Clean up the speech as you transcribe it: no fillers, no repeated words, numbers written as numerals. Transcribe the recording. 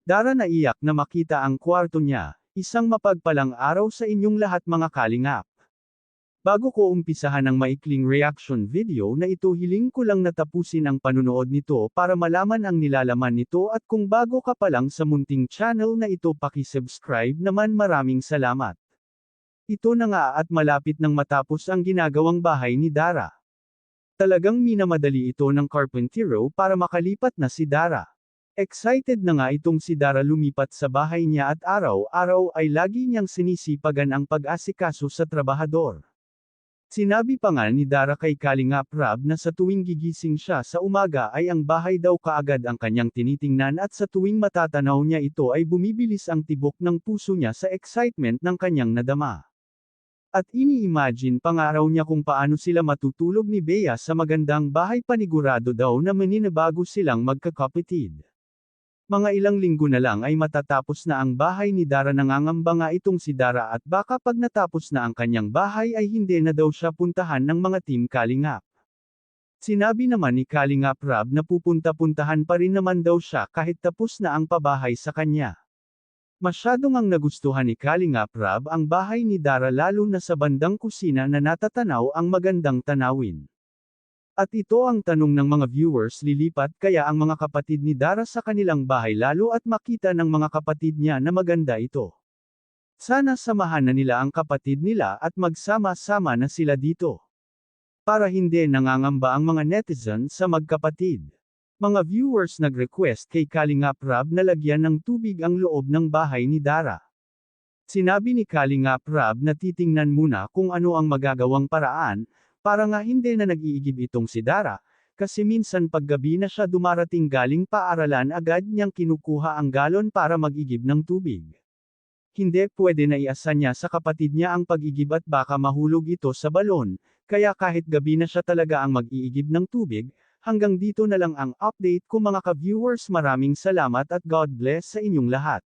Dara naiyak na makita ang kwarto niya. Isang mapagpalang araw sa inyong lahat mga kalingap. Bago ko umpisahan ang maikling reaction video na ito, hiling ko lang na tapusin ang panunood nito para malaman ang nilalaman nito, at kung bago ka pa lang sa munting channel na ito, paki-subscribe naman. Maraming salamat. Ito na nga at malapit nang matapos ang ginagawang bahay ni Dara. Talagang minamadali ito ng Carpentero para makalipat na si Dara. Excited na nga itong si Dara lumipat sa bahay niya, at araw-araw ay lagi niyang sinisipagan ang pag-asikaso sa trabahador. Sinabi pa nga ni Dara kay Kalingap Rab na sa tuwing gigising siya sa umaga ay ang bahay daw kaagad ang kanyang tinitingnan, at sa tuwing matatanaw niya ito ay bumibilis ang tibok ng puso niya sa excitement ng kanyang nadama. At ini-imagine pa nga raw niya kung paano sila matutulog ni Bea sa magandang bahay, panigurado daw na maninibago silang magkakapatid. Mga ilang linggo na lang ay matatapos na ang bahay ni Dara. Nangangamba nga itong si Dara at baka pag natapos na ang kanyang bahay ay hindi na daw siya puntahan ng mga team Kalingap. Sinabi naman ni Kalingap Rab na pupunta-puntahan pa rin naman daw siya kahit tapos na ang pabahay sa kanya. Masyadong ang nagustuhan ni Kalingap Rab ang bahay ni Dara, lalo na sa bandang kusina na natatanaw ang magandang tanawin. At ito ang tanong ng mga viewers, lilipat kaya ang mga kapatid ni Dara sa kanilang bahay lalo at makita ng mga kapatid niya na maganda ito? Sana samahan na nila ang kapatid nila at magsama-sama na sila dito. Para hindi nangangamba ang mga netizen sa magkapatid. Mga viewers nag-request kay Kalingap Rab na lagyan ng tubig ang loob ng bahay ni Dara. Sinabi ni Kalingap Rab na titingnan muna kung ano ang magagawang paraan, para nga hindi na nag-iigib itong si Dara, kasi minsan paggabi na siya dumarating galing paaralan, agad niyang kinukuha ang galon para mag-igib ng tubig. Hindi pwede na iasa niya sa kapatid niya ang pag-igib at baka mahulog ito sa balon, kaya kahit gabi na siya talaga ang mag-iigib ng tubig. Hanggang dito na lang ang update ko mga ka-viewers. Maraming salamat at God bless sa inyong lahat.